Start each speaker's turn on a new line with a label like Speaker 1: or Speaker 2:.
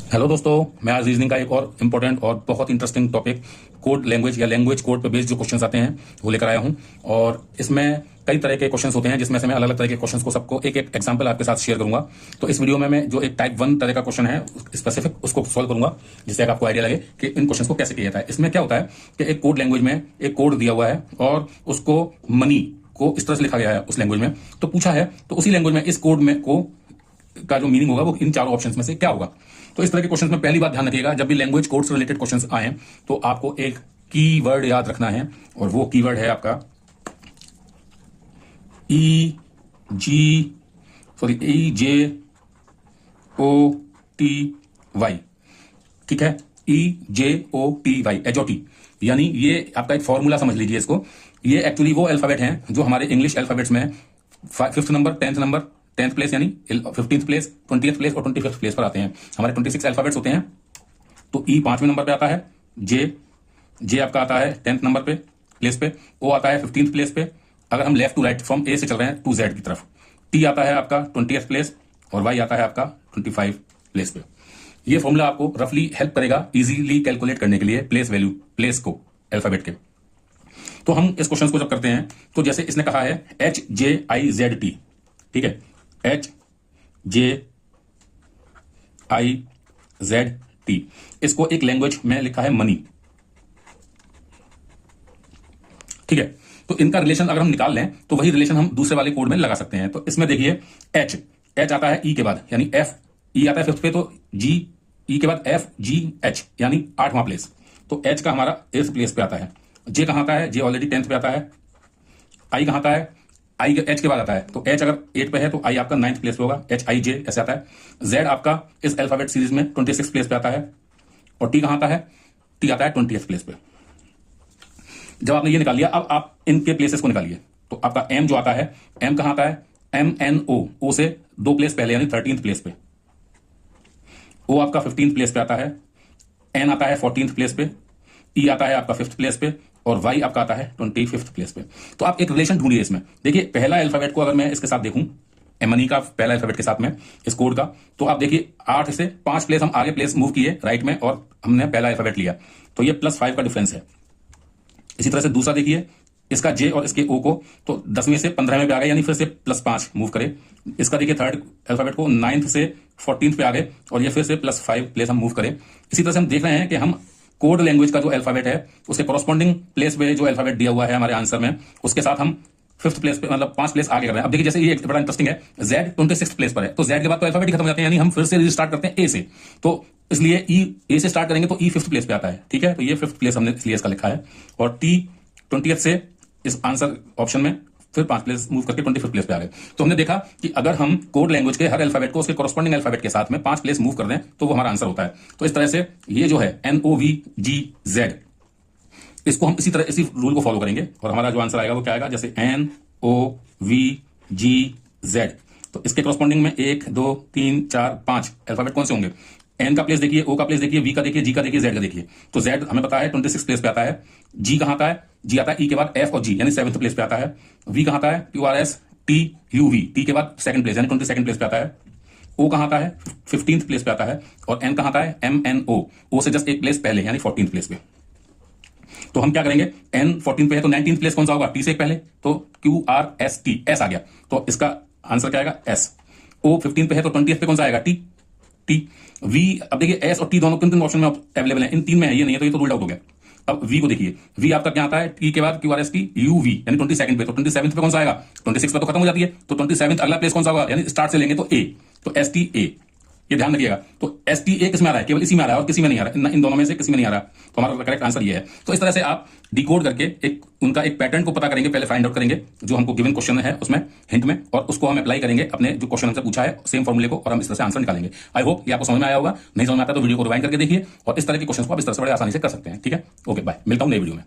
Speaker 1: Hello दोस्तों, मैं आज रीजनिंग का एक और इम्पोर्टेंट और बहुत इंटरेस्टिंग टॉपिक कोड लैंग्वेज या लैंग्वेज कोड पे बेस्ड जो क्वेश्चंस आते हैं वो लेकर आया हूं। और इसमें कई तरह के क्वेश्चंस होते हैं जिसमें से मैं अलग अलग तरह के क्वेश्चंस को सबको एक एक एग्जांपल आपके साथ शेयर करूंगा। तो इस वीडियो में मैं जो एक टाइप 1 तरह का क्वेश्चन है स्पेसिफिक उसको सॉल्व करूंगा, जिससे आपको आइडिया लगे कि इन क्वेश्चंस को कैसे किया जाता है। इसमें क्या होता है कि एक कोड लैंग्वेज में एक कोड दिया हुआ है और उसको मनी को इस तरह से लिखा गया है उस लैंग्वेज में, तो पूछा है तो उसी लैंग्वेज में इस कोड में को का जो मीनिंग होगा वो इन चारों ऑप्शंस में से क्या होगा। तो इस तरह के क्वेश्चंस में पहली बात ध्यान रखिएगा, जब भी लैंग्वेज कोड से रिलेटेड क्वेश्चंस आए तो आपको एक कीवर्ड याद रखना है और वो कीवर्ड है आपका EJOTY। ठीक है, EJOTY, एजोटी, यानी ये आपका एक फॉर्मूला समझ लीजिए इसको। ये एक्चुअली वो अल्फाबेट हैं जो हमारे इंग्लिश अल्फाबेट्स में 5th number, 10th number, 10th place यानी 15th प्लेस, 20th प्लेस और 25th प्लेस पर आते हैं। हमारे 26 अल्फाबेट्स होते हैं। तो ई 5वें नंबर पे आता है, जे आपका आता है 10th नंबर पे प्लेस पे, ओ आता है 15th प्लेस पे अगर हम लेफ्ट टू राइट फ्रॉम ए से चल रहे हैं टू जेड की तरफ, टी आता है आपका 20th प्लेस और वाई आता है आपका 25 प्लेस पे। ये फॉर्मूला आपको रफली हेल्प करेगा इजीली कैलकुलेट करने के लिए प्लेस वैल्यू, प्लेस को अल्फाबेट के। तो हम इस क्वेश्चन को जब करते हैं तो जैसे इसने कहा है HJIZT, ठीक है, HJIZT, इसको एक लैंग्वेज में लिखा है मनी। ठीक है, तो इनका रिलेशन अगर हम निकाल लें तो वही रिलेशन हम दूसरे वाले कोड में लगा सकते हैं। तो इसमें देखिए H आता है E के बाद यानी F, E आता है 5th पे, तो G, E के बाद FGH यानी 8वां प्लेस। तो H का हमारा 8th प्लेस पे आता है। J कहां आता है? J ऑलरेडी 10th पे आता है। I कहां आता है? I H के बाद आता है, तो H अगर 8 पे है तो I आपका 9th प्लेस पे होगा, HIJ ऐसे आता है। Z आपका इस अल्फाबेट सीरीज में 26 प्लेस पे आता है और T कहां आता है? T आता है 20th प्लेस पे। जब आपने ये निकाल लिया, अब आप इनके प्लेसेस को निकालिए। तो आपका M जो आता है, M कहां आता है? MNO, O से 2 प्लेस पहले यानी 13th प्लेस पे। O आपका 15th प्लेस पे आता है, N आता है 14th प्लेस पे, E आता है आपका 5th प्लेस पे और Y आपका आता है 25th प्लेस पे। तो आप एक रिलेशन ढूंढिए इसमें। देखिए पहला अल्फाबेट को अगर मैं इसके साथ देखूं, मनी का पहला अल्फाबेट के साथ में इस कोड का, तो आप देखिए 8 से 5 प्लेस हम आगे प्लेस मूव किए राइट में और हमने पहला अल्फाबेट लिया, तो ये +5 का डिफरेंस है। इसी तरह से दूसरा देखिए, इसका J और इसके O को, तो 10वें से 15वें पे आ गए यानी फिर से +5 मूव करे। इसका देखिए थर्ड अल्फाबेट को 9th से 14th पे आ गए और ये फिर से +5 प्लेस हम मूव करें। इसी तरह से हम देख रहे हैं कि हम कोड लैंग्वेज का जो अल्फाबेट है उसके कॉरस्पॉन्डिंग प्लेस पे जो अल्फाबेट दिया हुआ है हमारे आंसर में, उसके साथ हम 5th प्लेस पे मतलब 5 प्लेस आगे कर रहे हैं। अब देखिए जैसे ये बड़ा इंटरेस्टिंग है, Z 26th प्लेस पर है, तो Z के बाद तो अल्फाबेट ही खत्म हो जाते हैं, यानी हम फिर से रिस्टार्ट करते हैं A से। तो इसलिए A से स्टार्ट करेंगे तो E 5th प्लेस पे आता है। ठीक है, तो ये 5th प्लेस हमने इसलिए इसका लिखा है और T 20th से इस आंसर ऑप्शन में फिर 5 प्लेस मूव करके 25th प्लेस पे आ गए। तो हमने देखा कि अगर हम कोड लैंग्वेज के हर अल्फाबेट को उसके कॉरस्पॉन्डिंग अल्फाबेट के साथ में 5 प्लेस मूव कर दें तो वो हमारा आंसर होता है। तो इस तरह से ये जो है NOVGZ, इसको हम इसी रूल को फॉलो करेंगे और हमारा जो आंसर आएगा वो क्या आएगा, जैसे NOVGZ। तो इसके कॉरस्पॉन्डिंग में 1 2 3 4 5 अल्फाबेट कौन से होंगे? N का प्लेस देखिए, O का प्लेस देखिए, V का देखिए, G का देखिए, Z का देखिए। तो Z हमें पता है 26 प्लेस पे आता है। G कहां आता है? G आता है E के बाद F और G यानी 7th प्लेस पे आता है। V कहां आता है? QRS TUV, T के बाद 2nd प्लेस यानी 22nd प्लेस पे आता है। O कहां आता है? 15th प्लेस पे आता है और N कहां आता है? MNO, O से जस्ट एक प्लेस पहले यानी 14th प्लेस पे। तो हम क्या करेंगे, N 14 पे है तो 19th प्लेस कौन सा होगा? T से एक पहले, तो QRST, S आ गया, तो इसका आंसर क्या आएगा? S। O 15 पे है तो 20th पे कौन सा आएगा? T। V, अब देखिए S और T दोनों किन ऑप्शन में अवेलेबल है? इन 3 में है, ये नहीं है तो ये तो रूल्ड आउट हो गया। अब V को देखिए, V आपका क्या आता है? T के बाद QRST UV यानी 22nd पे, तो 27th पे कौन सा आएगा? 26 पे तो खत्म हो जाती है, तो 27th अगला प्लेस कौन सा होगा? यानी स्टार्ट से लेंगे तो A, तो STA, ये ध्यान रखिएगा। तो STA किस में आ रहा है? केवल इसी में आ रहा है और किसी में नहीं आ रहा है, इन दोनों में से किसी में नहीं आ रहा, तो हमारा करेक्ट आंसर ये है। तो इस तरह से आप डिकोड करके एक उनका एक पैटर्न को पता करेंगे, पहले फाइंड आउट करेंगे जो हमको गिवन क्वेश्चन है उसमें हिंट में, और उसको हम अप्लाई करेंगे अपने जो क्वेश्चन हमसे पूछा है सेम फॉर्मूले को, और हम इस तरह से आंसर निकालेंगे। आई होप ये आपको समझ में आया होगा। नहीं समझ में आता तो वीडियो को रिवाइंड करके देखिए और इस तरह के क्वेश्चन को आप इस तरह से बड़े आसानी से कर सकते हैं। ठीक है, ओके बाय, मिलता हूं नई वीडियो में।